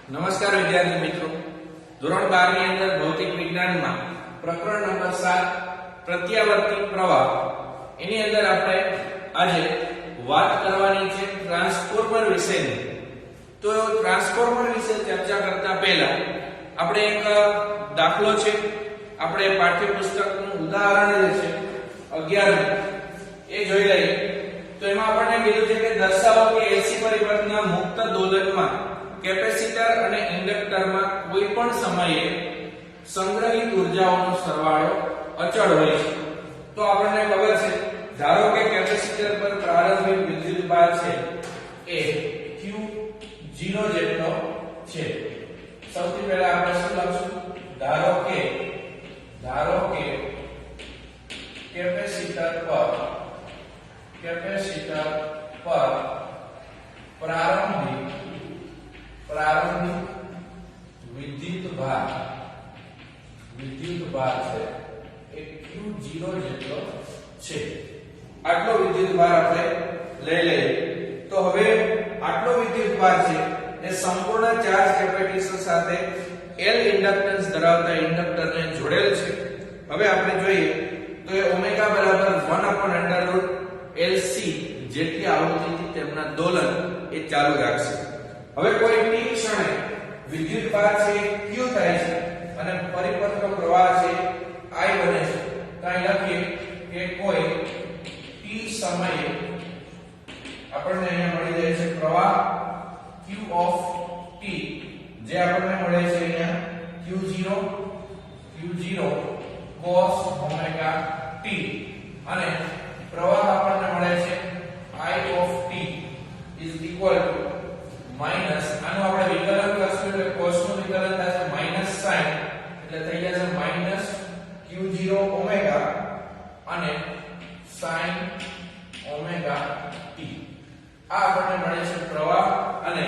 નમસ્કાર વિદ્યાર્થી મિત્રો, ધોરણ 12 ની અંદર ભૌતિક વિજ્ઞાનમાં પ્રકરણ નંબર 7 પ્રત્યાવર્તી પ્રવાહ એની અંદર આપણે આજે વાત કરવાની છે ટ્રાન્સફોર્મર વિશેની. તો ટ્રાન્સફોર્મર વિશે ચર્ચા કરતા પહેલા આપણે એક દાખલો છે, આપણે પાઠ્યપુસ્તકનું ઉદાહરણ જે છે 11 એ જોઈ લઈએ. તો એમાં આપણને કીધું છે કે દર્શાવો કે એસી પરિબળના મુક્ત દોલનમાં કેપેસિટર અને ઇન્ડક્ટરમાં કોઈ પણ સમયે સંગ્રહિત ઉર્જાઓનો સરવાળો અચળ હોય છે. તો આપણને ખબર છે, ધારો કે કેપેસિટર પર પ્રારંભિક વિદ્યુતભાર છે એ Q0 જેટલો છે. સૌથી પહેલા આપણે શું લખશું? ધારો કે કેપેસિટર પર પ્રારંભિક વિદ્યુતભાર છે એ Q0 જેટલો છે. આટલો વિદ્યુતભાર આપણે લઈ લઈએ. તો હવે આટલો વિદ્યુતભાર છે એ સંપૂર્ણ ચાર્જ કેપેસિટર સાથે L ઇન્ડક્ટન્સ ધરાવતા ઇન્ડક્ટરને જોડેલ છે. હવે આપણે જોઈએ તો એ ઓમેગા બરાબર 1/√LC જેટલી આવૃત્તિથી તેમના દોલન એ ચાલુ રાખશે. હવે કોઈ t ક્ષણે વિદ્યુતભાર છે Q થાય છે અને પરિપત્ર પ્રવાહ છે I બને છે. તો અહીં લખીએ કે કોઈ t સમયે આપણને અહીંયા મળી જાય છે પ્રવાહ Q of t, જે આપણને મળે છે અહીંયા Q0 cos omega t, અને પ્રવાહ આપણને મળે છે I of t is equal to minus, આનું આપણે વિકલન કરશું એટલે cos નું વિકલન થશે માઈનસ sin, એટલે થઈ જશે માઈનસ Q0 ઓમેગા અને sin ઓમેગા t. આ આપણને મળે છે પ્રવાહ અને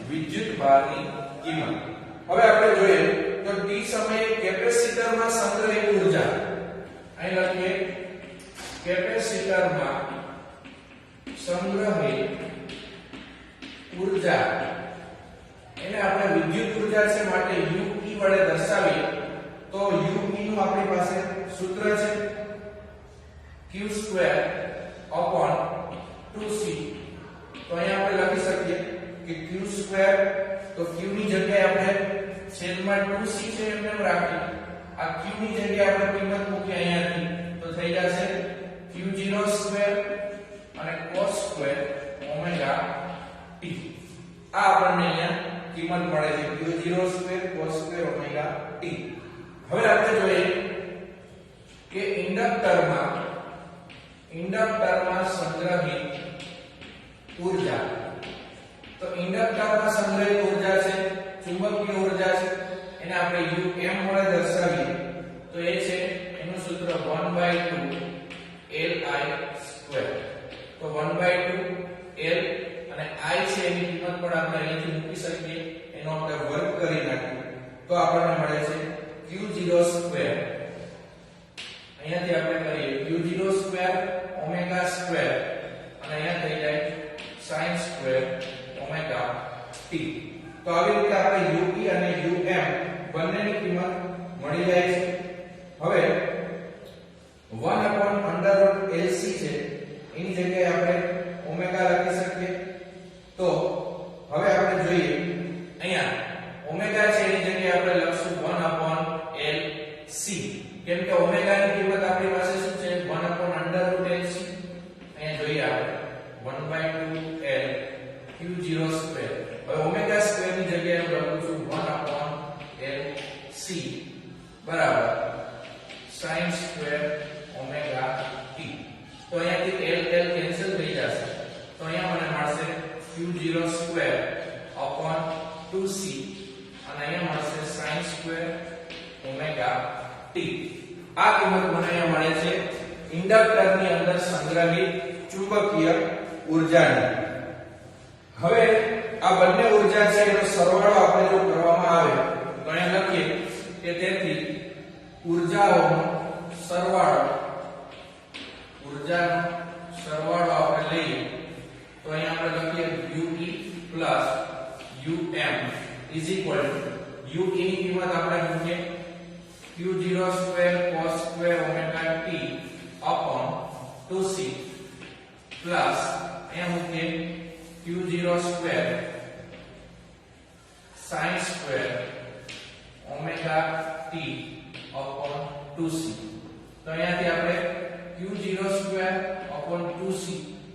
વિદ્યુતભારની કિંમત. હવે આપણે જોઈએ તો t સમયે કેપેસિટરમાં સંગ્રહિત ઊર્જા, અહીં લખીએ કેપેસિટરમાં સંગ્રહિત ઊર્જા, એને આપણે વિદ્યુત ઊર્જા છે માટે U E વડે દર્શાવીએ. તો U E નું આપણી પાસે સૂત્ર છે Q²/2C. તો અહીંયા આપણે લખી શકીએ કે Q² તો Q ની જગ્યાએ આપણે છેદમાં 2C છે એમ રાખીએ. આ Q ની જગ્યાએ આપણે કિંમત મૂકીએ અહીંયાથી, તો થઈ જશે Q02 અને cos² ઓમેગા t. આ આપણને અહીંયા કિંમત મળે છે Q02 cos² ઓમેગા t. હવે આપણે જોઈએ કે ઇન્ડક્ટરમાં સંગ્રહિત ઊર્જા. તો ઇન્ડક્ટરમાં સંગ્રહિત ઊર્જા છે ચુંબકીય ઊર્જા છે, એને આપણે Um વડે દર્શાવીએ. તો એ છે એનું સૂત્ર 1/2 Li². તો 1/2 L અને I છે એની કિંમત પણ આપણે અહીંથી મૂકી શકીએ, એનો આપણે વર્ગ કરી નાખીએ તો આપણને મળે છે Q02, અહીંયાથી આપણે કરીએ Q02 ઓમેગા² અને અહીંયા થઈ જાય sin² ઓમેગા t. તો આવી રીતે આપણે UE અને UM બંનેની કિંમત મળી જાય છે. હવે 1/√LC છે એની જગ્યાએ આપણે ઓમેગા લખી શકીએ. તો હવે આપણે જોઈએ અહીંયા ઓમેગા છે એની જગ્યાએ આપણે લખશું 1/LC, કેમ કે ઓમેગા ની કિંમત આપણી પાસે શું છે 1/√LC. અહીંયા જોઈએ આપણે 1/2L Q02. હવે ઓમેગા સ્ક્વેર ની જગ્યાએ હું લખું છું 1/LC બરાબર sin² ઓમેગા t. તો અહીંયાથી L કેન્સલ થઈ જશે. તો અહીંયા મને મળશે Q02/2C અને અહીંયા મળશે sin² ઓમેગા t. આ કિંમત મને અહીંયા મળે છે ઇન્ડક્ટરની અંદર સંગ્રહિત ચુંબકીય ઊર્જાની. હવે આ બંને ઊર્જા છે એનો સરવાળો આપણે જો કરવામાં આવે તો અહીંયા લખીએ કે તેથી ઊર્જાનો સરવાળો આપણે લઈએ તો અહીંયા આપણે લખીએ UE plus UM is equal to u ની કિંમત આપણે મૂકીએ q0 square cos square omega t upon 2c plus અહીંયા મૂકીએ q0 square sin square omega t upon 2c તો અહીંયાથી આપણે q0 square upon 2c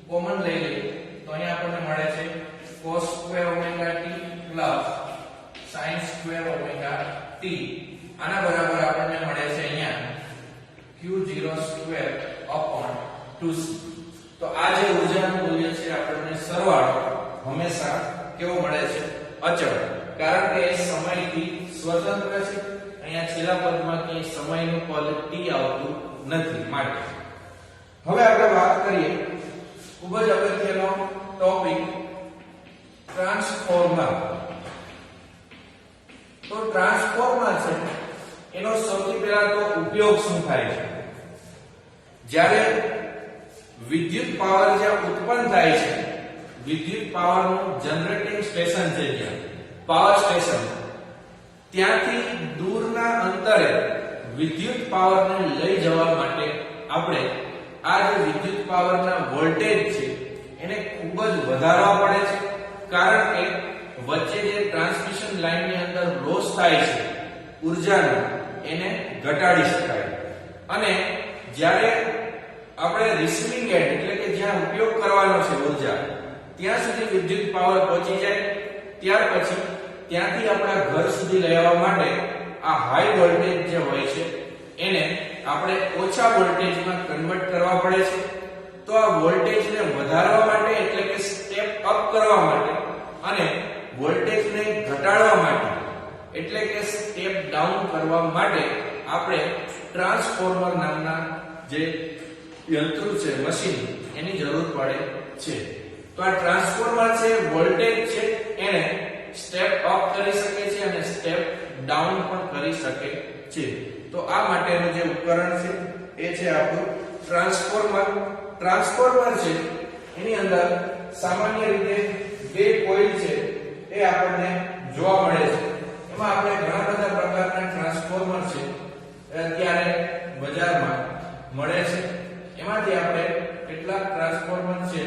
common લઈ લઈએ તો અહીંયા આપણને મળે છે cos square omega t plus sin square omega t આના બરાબર આપણને મળે છે અહીંયા q0 સ્ક્વેર અપોન 2c તો આ જે ઊર્જાનું મૂલ્ય છે આપણને સરવાળો હંમેશા કેવો મળે છે અચળ કારણ કે એ સમયથી સ્વતંત્ર છે અહીંયા છેલ્લા પદમાં કે સમયનું પદ t આવતું નથી માટે હવે આપણે વાત કરીએ ખૂબ જ અગત્યનો ટોપિક ટ્રાન્સફોર્મર તો ટ્રાન્સફોર્મર છે એનો સૌથી પહેલા તો ઉપયોગ શું થાય છે જ્યારે વિદ્યુત પાવર જ્યાં ઉત્પન્ન થાય છે વિદ્યુત પાવરનું જનરેટિંગ સ્ટેશન છે જ્યાં પાવર સ્ટેશન ત્યાંથી દૂરના અંતરે વિદ્યુત પાવરને લઈ જવા માટે આપણે આ જે વિદ્યુત પાવરના વોલ્ટેજ છે એને ખૂબ જ વધારવા પડે છે કારણ કે વચ્ચે જે ટ્રાન્સમિશન લાઇનની અંદર લોસ થાય છે ઊર્જાનો એને ઘટાડી શકાય અને જ્યારે આપણે રિસીવિંગ એન્ડ એટલે કે જ્યાં ઉપયોગ કરવાનો છે ઊર્જા ત્યાં સુધી વિદ્યુત પાવર પહોંચી જાય ત્યાર પછી ત્યાંથી આપણા ઘર સુધી લઈ આવવા માટે આ હાઈ વોલ્ટેજ જે હોય છે એને આપણે ઓછા વોલ્ટેજમાં કન્વર્ટ કરવા પડે છે તો આ વોલ્ટેજને વધારવા માટે એટલે કે સ્ટેપ અપ કરવા માટે અને વોલ્ટેજને ઘટાડવા માટે એટલે કે સ્ટેપ ડાઉન કરવા માટે આપણે ટ્રાન્સફોર્મર નામના જે યંત્ર છે મશીન એની જરૂર પડે છે તો આ ટ્રાન્સફોર્મર છે વોલ્ટેજ છે એને સ્ટેપ અપ કરી શકે છે અને સ્ટેપ ડાઉન પણ કરી શકે છે તો આ માટેનું જે ઉપકરણ છે એ છે આપણું ટ્રાન્સફોર્મર છે એની અંદર સામાન્ય રીતે બે કોઇલ છે એ આપણને જોવા મળે છે એમાં આપણે ઘણા બધા પ્રકારના ટ્રાન્સફોર્મર છે અત્યારે બજારમાં મળે છે એમાંથી આપણે કેટલાક ટ્રાન્સફોર્મર છે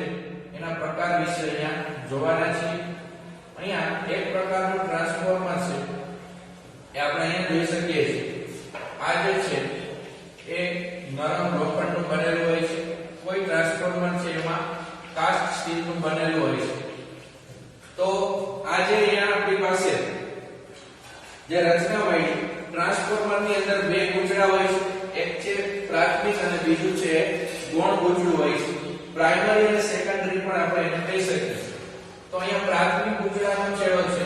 એના પ્રકાર વિશે અહીંયા જોવાના છીએ અહીંયા એક પ્રકારનું ટ્રાન્સફોર્મર છે એ આપણે અહીંયા જોઈ શકીએ છીએ આ જે છે એ નરમ લોખંડનું બનેલું હોય છે કોઈ ટ્રાન્સફોર્મર છે એમાં કાસ્ટ સ્ટીલનું બનેલું હોય છે તો આજે અહીંયા આપણી પાસે જે રચના હોય ટ્રાન્સફોર્મરની અંદર બે ગૂંચળા હોય છે એક છે પ્રાથમિક અને બીજું છે ગૌણ ગૂંચળું હોય છે પ્રાઇમરી અને સેકન્ડરી પણ આપણે એને કહી શકીએ તો અહીંયા પ્રાથમિક ગૂંચળાનો છેડો છે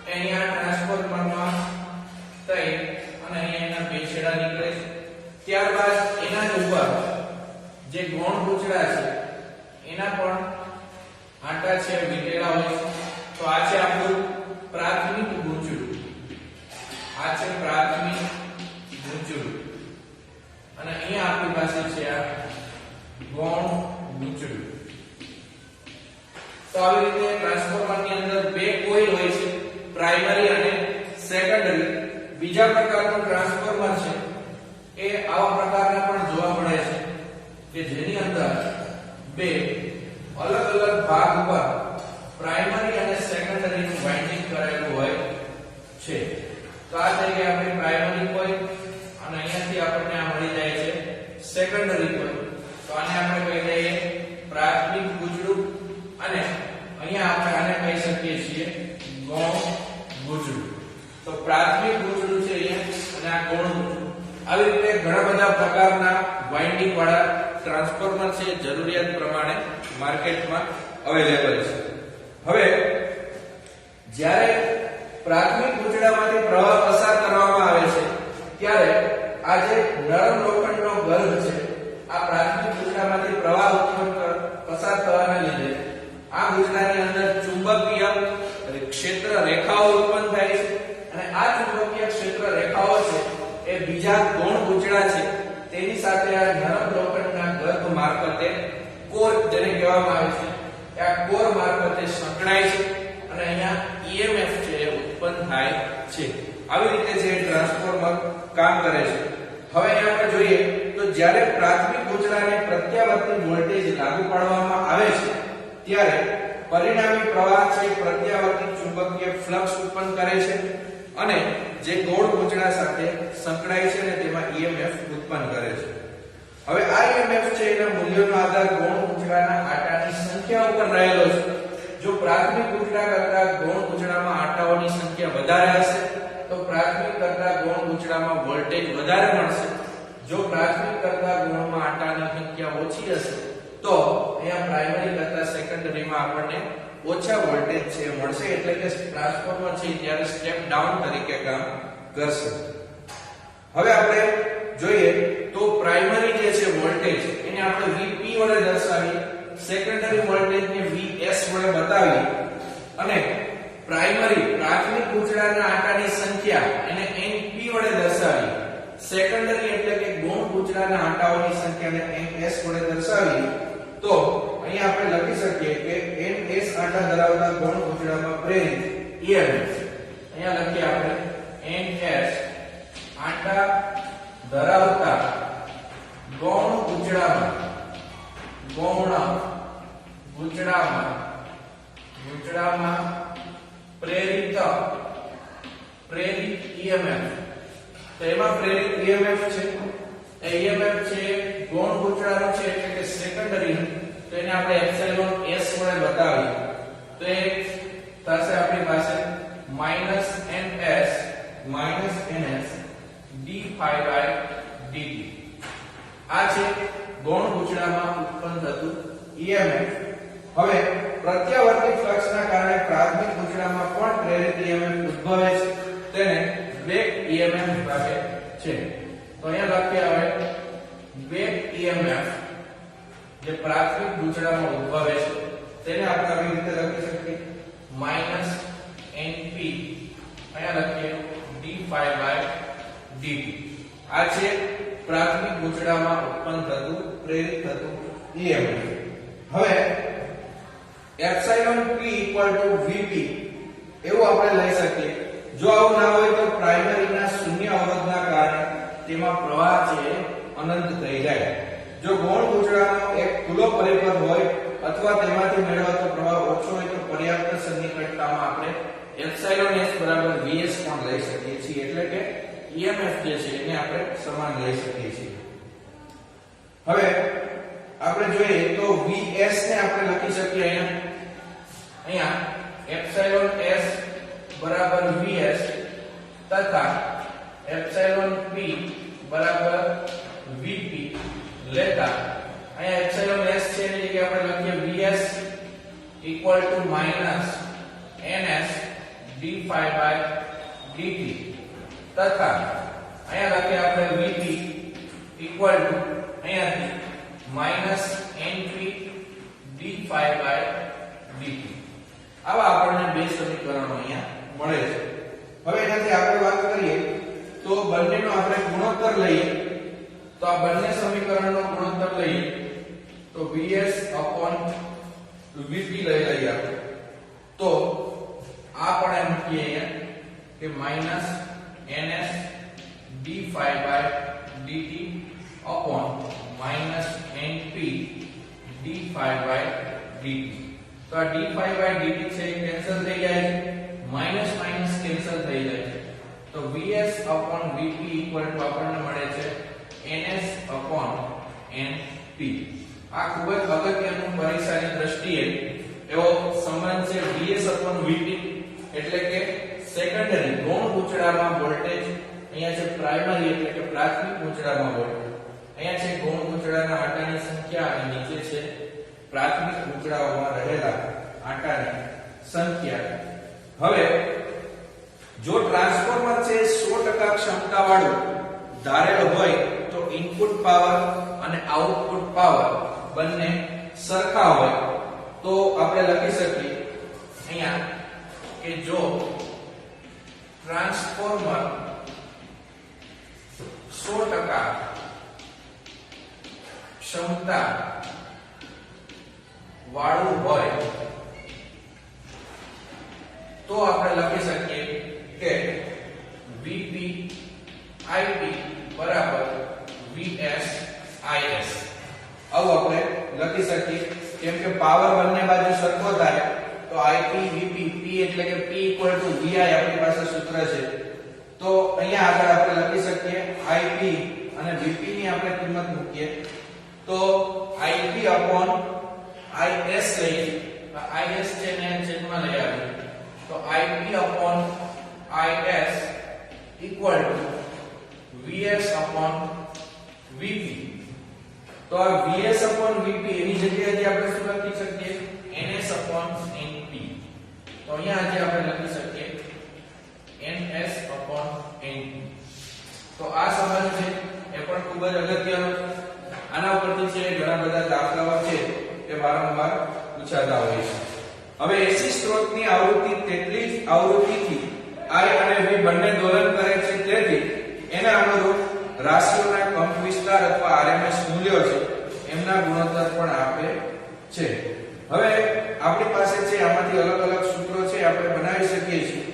અહીંયા ટ્રાન્સફોર્મરમાં થઈ અને અહીંયા બે છેડા નીકળે છે ત્યારબાદ એના ઉપર જે ગૌણ ગૂંચળા છે એના પણ આંટા છે વીટેલા હોય છે તો આ છે આપણું પ્રાથમિક ગૂંચળું આ છે પ્રાથમિક ગૂંચળું અને અહીંયા આપણી પાસે છે આ ગૌણ ગૂંચળું તો આવી રીતે ટ્રાન્સફોર્મરની અંદર બે કોઇલ હોય છે પ્રાઇમરી અને સેકન્ડરી બીજા પ્રકારનું ટ્રાન્સફોર્મર છે એ આવા પ્રકારના પણ જોવા મળે છે કે જેની અંદર બે અલગ અલગ ભાગ ઉપર પ્રાઇમરી અને સેકન્ડરી નું વાઇન્ડિંગ કરેલું હોય છે તો આ થઈ ગઈ આપણી પ્રાઇમરી કોઇલ અને અહીંયાથી આપણને આ મળી જાય છે સેકન્ડરી કોઇલ તો આને આપણે કહી દઈએ પ્રાથમિક ગૂંચળું અને અહીંયા આપણે આને કહી શકીએ છીએ ગૌણ ગૂંચળું તો પ્રાથમિક ગૂંચળું છે અહીંયા અને આ ગૌણ ગૂંચળું આવી રીતે ઘણા બધા પ્રકારના વાઇન્ડિંગ વાળા ટ્રાન્સફોર્મર છે જરૂરિયાત પ્રમાણે માર્કેટમાં અવેલેબલ છે હવે જ્યારે પ્રાથમિક ગૂંચળામાંથી પ્રવાહ પસાર કરવામાં આવે છે ત્યારે આ જે નરમ લોખંડનો ગર્ભ છે આ પ્રાથમિક ગૂંચળામાંથી પ્રવાહ પસાર થવાના લીધે આ ગૂંચળાની અંદર ચુંબકીય ક્ષેત્ર રેખાઓ ઉત્પન્ન થાય છે અને આ ચુંબકીય ક્ષેત્ર રેખાઓ છે એ બીજા ગૌણ ગૂંચળા છે તેની સાથે આ નરમ લોખંડના ગર્ભ મારફતે કોર જેને કહેવામાં આવે છે આ કોર મારફતે સંકળાય છે અને અહીંયા EMF છે ઉત્પન્ન થાય છે. આવી રીતે જે ટ્રાન્સફોર્મર કામ કરે છે. હવે અહીંયા આપણે જોઈએ તો જ્યારે પ્રાથમિક ગૂંચળાને પ્રત્યાવર્તી વોલ્ટેજ લાગુ પાડવામાં આવે છે ત્યારે પરિણામી પ્રવાહ છે પ્રત્યાવર્તી ચુંબકીય ફ્લક્સ ઉત્પન્ન કરે છે અને જે ગૌણ ગૂંચળા સાથે સંકળાય છે અને તેમાં EMF ઉત્પન્ન કરે છે. હવે આ EMF છે એના મૂલ્યનો આધાર ગૌણ ગૂંચળાના આટાની સંખ્યા ઉપર રહેલો છે. જો પ્રાથમિક ગૂંચળા કરતા ગૌણ ગૂંચળામાં આટાઓની સંખ્યા વધારે હશે તો પ્રાથમિક કરતા ગૌણ ગૂંચળામાં વોલ્ટેજ વધારે મળશે. જો પ્રાથમિક કરતા ગૌણમાં આટાની સંખ્યા ઓછી હશે તો અહીંયા પ્રાઇમરી કરતા સેકન્ડરીમાં આપણને ઓછા વોલ્ટેજ છે મળશે. એટલે કે ટ્રાન્સફોર્મર છે ત્યારે સ્ટેપ ડાઉન તરીકે કામ કરશે. હવે આપણે જોઈએ તો પ્રાઇમરી જે છે વોલ્ટેજ એને આપણે VP વડે દર્શાવી, સેકન્ડરી વોલ્ટેજને VS વડે બતાવી અને પ્રાથમિક ગૂંચળાના આટાની સંખ્યા એને NP વડે દર્શાવી, સેકન્ડરી એટલે કે ગૌણ ગૂંચળાના આટાઓની સંખ્યાને NS વડે દર્શાવી તો અહીંયા આપણે લખી શકીએ કે NS આટા ધરાવતા ગૌણ ગૂંચળામાં પ્રેરિત EMF, અહીંયા લખીએ આપણે NS આટા ધરાવતા ગૌણ ગૂંચળામાં પ્રેરિત EMF. તો એમાં પ્રેરિત EMF છે એ EMF છે ગૌણ ગૂંચળાનો છે એટલે કે સેકન્ડરી, તો એને આપણે એપ્સિલોન S વડે બતાવીએ તો એ થશે આપણી પાસે -NS d∅dt. આ છે ગૌણ ગૂંચળામાં ઉત્પન્ન થતું EMF. હવે પ્રત્યાવર્તી ફ્લક્સના કારણે પ્રાથમિક ગૂંચળામાં પણ પ્રેરિત EMF ઉદ્ભવે છે તેને બેક EMF કહે છે. તો અહીંયા લખીએ હવે બેક EMF જે પ્રાથમિક ગૂંચળામાં ઉદ્ભવે છે તેને આપણે આવી રીતે લખી શકીએ -NP, અહીંયા લખીએ d∅dt. આ છે પ્રાથમિક ગૂંચળામાં ઉત્પન્ન થતું પ્રેરિત થતું EMF. હવે એપ્સિલોન P = VP એવું આપણે લઈ શકીએ. જો આવું ના હોય તો પ્રાઇમરીના શૂન્ય અવરોધના કારણે તેમાં પ્રવાહ છે અનંત થઈ જાય. જો ગૌણ ગૂંચળાનો એક ખુલ્લો પરિપથ હોય અથવા તેમાંથી મેળવાતો પ્રવાહ ઓછો હોય તો પર્યાપ્ત સન્નિકટતામાં આપણે એપ્સિલોન S = VS પણ લઈ શકીએ છીએ. એટલે કે EMF જે છે એને આપણે સમાન લઈ શકીએ છીએ. હવે આપણે જોઈએ તો VS ને આપણે લખી શકીએ અહીંયા એપ્સિલોન S બરાબર VS તથા એપ્સિલોન P બરાબર VP લેતા અહીંયા એપ્સિલોન S છે એની જગ્યાએ આપણે લખીએ VS = NS d∅dt તથા અહીંયા લખીએ આપણે VP અહીંયાથી -NP d∅ dt. આવા આપણને બે સમીકરણો અહીંયા મળે છે. હવે એનાથી આપણે વાત કરીએ તો બંનેનો આપણે ગુણોત્તર લઈએ તો આ બંને સમીકરણનો ગુણોત્તર લઈએ તો VS/VP લઈ લઈએ આપણે તો આ પણ એમ કહીએ કે -NS d∅ dt -NP d∅ dt. તો આ d∅ dt છે એ કેન્સલ થઈ જાય છે, માઈનસ માઈનસ કેન્સલ થઈ જાય છે. તો VS/VP આપણને મળે છે NS/NP. આ ખૂબ જ અગત્યનું પરીક્ષાની દ્રષ્ટિએ એવો સંબંધ છે. VS/VP એટલે કે સેકન્ડરી ગૌણ ગૂંચળામાં વોલ્ટેજ, અહીંયા છે પ્રાઇમરી એટલે કે પ્રાથમિક ગૂંચળામાં વોલ્ટેજ, અહીંયા છે ગૌણ ગૂંચળાના આટાની સંખ્યા અને નીચે છે પ્રાથમિક ગૂંચળાઓમાં રહેલા આટાની સંખ્યા. હવે જો ટ્રાન્સફોર્મર છે 100% ક્ષમતાવાળું ધારેલો હોય તો ઇનપુટ પાવર અને આઉટપુટ પાવર બંને સરખા હોય તો આપણે લખી શકીએ અહીંયા કે જો ટ્રાન્સફોર્મર 100% ક્ષમતા વાળું હોય તો આપણે લખી શકીએ કે Vp Ip બરાબર Vs Is. આવું આપણે લખી શકીએ. કેમ કે પાવર બંને બાજુ સરખો થાય તો Ip Vp P એટલે કે P Vi આપણી પાસે સૂત્ર છે. તો અહીંયા આગળ આપણે લખી શકીએ Ip અને Vp ની આપણે કિંમત મૂકીએ તો Ip upon Is લઈએ. Is છે ને છેદમાં લઈ આવીએ તો Ip upon Is equal to Vs upon Vp. તો આ Vs upon Vp એની જગ્યાએ આપણે શું લખી શકીએ Ns upon Np. તો અહીંયા આજે આપણે લખી શકીએ Ns upon Np. તો આ સંબંધ છે એ પણ ખૂબ જ અગત્યનો. આના ઉપરથી છે ઘણા બધા દાખલાઓ છે એ વારંવાર પૂછાતા હોય છે. હવે AC સ્ત્રોતની આવૃત્તિ તેટલી જ આવૃત્તિથી I અને V બંને દોલન કરે છે, તેથી એના અનુરૂપ રાશિઓના કંપ વિસ્તાર અથવા RMS મૂલ્યો છે એમના ગુણોત્તર પણ આપે છે. હવે આપણી પાસે છે આમાંથી અલગ અલગ સૂત્રો છે આપણે બનાવી શકીએ છીએ.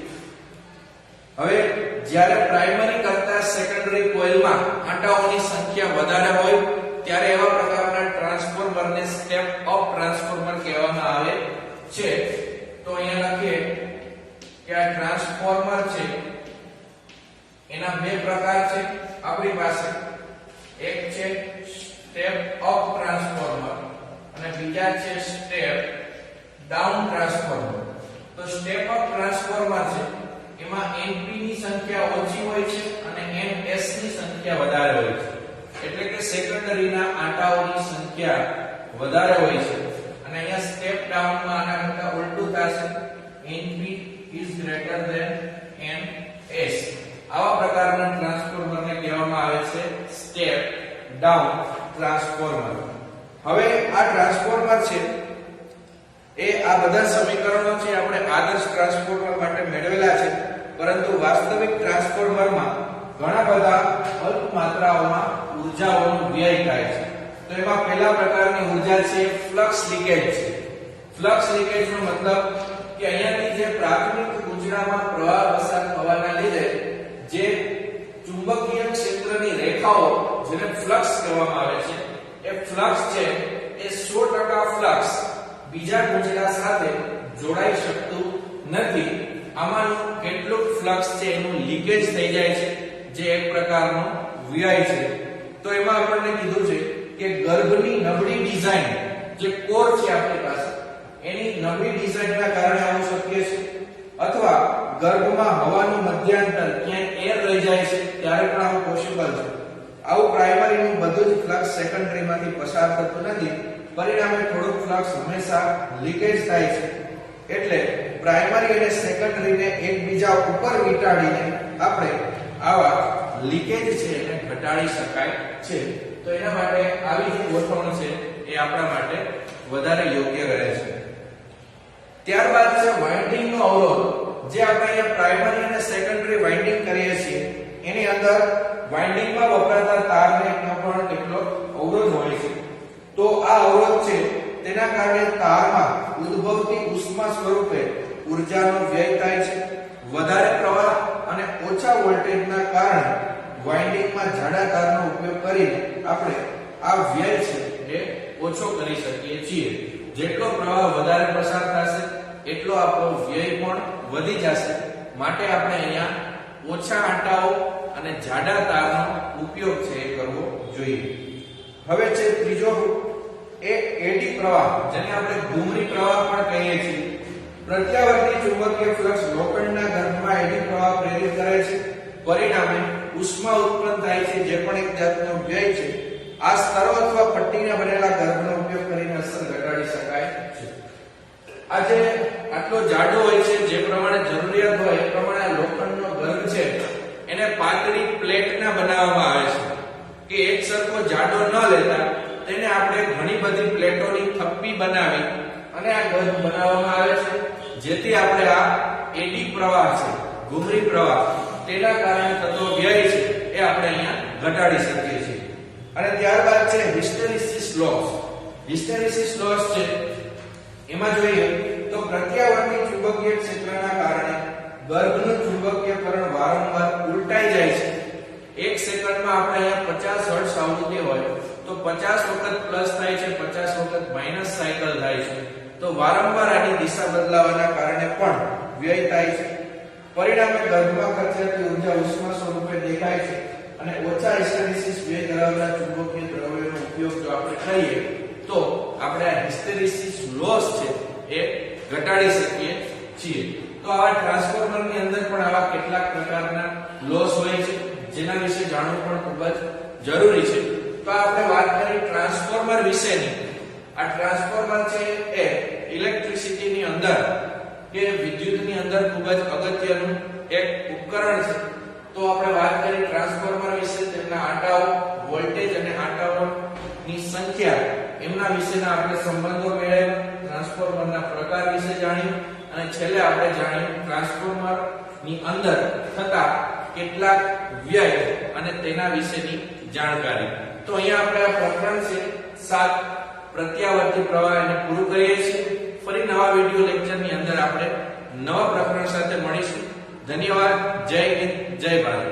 હવે જ્યારે પ્રાઇમરી કરતા સેકન્ડરી કોઇલમાં આંટાઓની સંખ્યા વધારે હોય ત્યારે એવા પ્રકારના ટ્રાન્સફોર્મરને સ્ટેપ અપ ટ્રાન્સફોર્મર કહેવામાં આવે છે. તો અહીંયા લખીએ કે આ ટ્રાન્સફોર્મર છે એના બે પ્રકાર છે આપણી પાસે. એક છે સ્ટેપ અપ ટ્રાન્સફોર્મર અને બીજા છે સ્ટેપ ડાઉન ટ્રાન્સફોર્મર. તો સ્ટેપ અપ ટ્રાન્સફોર્મર છે એમાં Np ની સંખ્યા ઓછી હોય છે અને Ns ની સંખ્યા વધારે હોય છે. એટલે કે સેકન્ડરીના આંટાઓની સંખ્યા વધારે હોય છે. અને અહીંયા સ્ટેપ ડાઉન માં આના કરતા ઉલટું થશે, Np is greater than Ns. આવા પ્રકારના ટ્રાન્સફોર્મરને કહેવામાં આવે છે સ્ટેપ ડાઉન ટ્રાન્સફોર્મર. હવે આ ટ્રાન્સફોર્મર છે એ આ બધા સમીકરણો છે આપણે આદર્શ ટ્રાન્સફોર્મર માટે મેળવેલા છે, પરંતુ વાસ્તવિક ટ્રાન્સફોર્મરમાં ઘણા બધા અલ્પ માત્રાઓમાં ઊર્જાઓનો વ્યય થાય છે. તો એમાં પહેલા પ્રકારની ઊર્જા છે ફ્લક્સ લીકેજ છે. ફ્લક્સ લીકેજ નો મતલબ કે અહીંયાથી જે પ્રાથમિક ગુંજણામાં પ્રવાહ પસાર થવાના લીધે જે ચુંબકીય ક્ષેત્રની રેખાઓ જેને ફ્લક્સ કહેવામાં આવે છે એ ફ્લક્સ છે એ 100% ફ્લક્સ બીજા ગુંજણા સાથે જોડાઈ શકતું નથી. આમાંનું કેટલું ફ્લક્સ છે એનું લીકેજ થઈ જાય છે, જે એક પ્રકારનો વ્યય છે. તો એમાં આપણને કીધું છે કે ગર્ભની નબળી ડિઝાઇન જે કોર છે આપણી પાસે એની નબળી ડિઝાઇનના કારણે આવું શક્ય છે, અથવા ગર્ભમાં હવાનું મધ્યાંતર ક્યાંક એર રહી જાય છે ત્યારે પણ આવું પોસિબલ છે. આવું પ્રાઇમરીનું બધું જ ફ્લક્સ સેકન્ડરીમાંથી પસાર થતું નથી, પરિણામે થોડુંક ફ્લક્સ હંમેશા લીકેજ થાય છે. એટલે પ્રાઇમરી અને સેકન્ડરીને એકબીજા ઉપર વીંટાળીને આપણે આવા લીકેજ છે એને ઘટાડી શકાય છે. તો એના માટે આવી જે ગોઠવણ છે એ આપણા માટે વધારે યોગ્ય રહે છે. ત્યારબાદ છે વાઇન્ડિંગ નો અવરોધ, જે આપણે અહીંયા પ્રાઇમરી અને સેકન્ડરી વાઇન્ડિંગ કરીએ છીએ એની અંદર વાઇન્ડિંગમાં વપરાતા તારને પણ કેટલો અવરોધ હોય છે. તો આ અવરોધ છે તેના કારણે તારમાં ઉદ્ભવતી ઉષ્મા સ્વરૂપે ઊર્જાનો વ્યય થાય છે. વધારે પ્રવાહ અને ઓછા વોલ્ટેજના કારણે વાઇન્ડિંગમાં જાડા તારનો ઉપયોગ કરીને આપણે આ વ્યય છે એ ઓછો કરી શકીએ છીએ. જેટલો પ્રવાહ વધારે પસાર થશે એટલો આપણો વ્યય પણ વધી જશે. માટે આપણે અહીંયા ઓછા આંટાઓ અને જાડા તારનો ઉપયોગ છે એ કરવો જોઈએ. હવે છે ત્રીજો એ એડી પ્રવાહ, જેને આપણે ઘૂમરી પ્રવાહ પણ કહીએ છીએ. પ્રત્યાવર્તી ચુંબકીય ફ્લક્સ લોખંડના ગર્ભમાં એડી પ્રવાહ પ્રેરિત કરે છે. પરિણામે ઉષ્મા ઉત્પન્ન થાય છે, જે પણ એક જાતનો વ્યય છે. આ સ્તરો અથવા પટ્ટીના બનેલા ગર્ભનો ઉપયોગ કરીને અસર ઘટાડી શકાય છે. આ જે આટલો જાડો હોય છે, જે પ્રમાણે જરૂરિયાત હોય એ પ્રમાણે લોખંડનો ગર્ભ છે એને પાતળી પ્લેટના બનાવવામાં આવે છે કે એક સરખો જાડો ન લેતા તેને આપણે ઘણી બધી પ્લેટોની થપ્પી બનાવી અને આ ગર્ભ બનાવવામાં આવે છે, જેથી આપણે આ એડી પ્રવાહ છે, ઘૂમરી પ્રવાહ, તેના કારણે થતો વ્યય છે એ આપણે અહીંયા ઘટાડી શકીએ છીએ. અને ત્યારબાદ છે હિસ્ટેરેસિસ લોસ. હિસ્ટેરેસિસ લોસ છે એમાં જોઈએ તો પ્રત્યાવર્તી ચુંબકીય ક્ષેત્રના કારણે ગર્ભનું ચુંબકીયકરણ વારંવાર ઉલટાઈ જાય છે. 1 સેકન્ડમાં આપણે અહીંયા 50 હર્ટ્ઝ આવૃત્તિ હોય તો 50 વખત પ્લસ થાય છે, 50 વખત માઈનસ સાયકલ થાય છે. તો વારંવાર આની દિશા બદલાવાના કારણે પણ વ્યય થાય છે. પરિણામે ગર્ભમાં ખર્ચાતી ઉર્જા ઉષ્મા સ્વરૂપે દેખાય છે અને ઓછા હિસ્ટેરેસિસ વ્યય ધરાવતા ચુંબકીય દ્રવ્યનો ઉપયોગ જો આપણે કરીએ તો આપણે આ હિસ્ટેરેસિસ લોસ છે એ ઘટાડી શકીએ છીએ. તો આવા ટ્રાન્સફોર્મરની અંદર પણ આવા કેટલાક પ્રકારના લોસ હોય છે જેના વિશે જાણવું પણ ખૂબ જ જરૂરી છે. તો આપણે વાત કરી ટ્રાન્સફોર્મર વિશેની. આ ટ્રાન્સફોર્મર છે એ ઇલેક્ટ્રિસિટીની અંદર કે વિદ્યુતની અંદર ખૂબ જ અગત્યનું એક ઉપકરણ છે. તો આપણે વાત કરી ટ્રાન્સફોર્મર વિશે, તેમના આટાઓ, વોલ્ટેજ અને આટાઓની સંખ્યા, એમના વિશેના આપણે સંબંધો મેળવ્યા, ટ્રાન્સફોર્મરના પ્રકાર વિશે જાણ્યું અને છેલ્લે આપણે જાણ્યું ટ્રાન્સફોર્મરની અંદર થતા કેટલાક વ્યય અને તેના વિશેની જાણકારી. તો અહીંયા આપણે આ પ્રકરણ છે 7 પ્રત્યાવર્તી પ્રવાહ એને પૂરું કરીએ છીએ. ફરી નવા વિડિયો લેક્ચરની અંદર આપણે નવા પ્રકરણ સાથે મળીશું. ધન્યવાદ. જય હિન્દ, જય ભારત.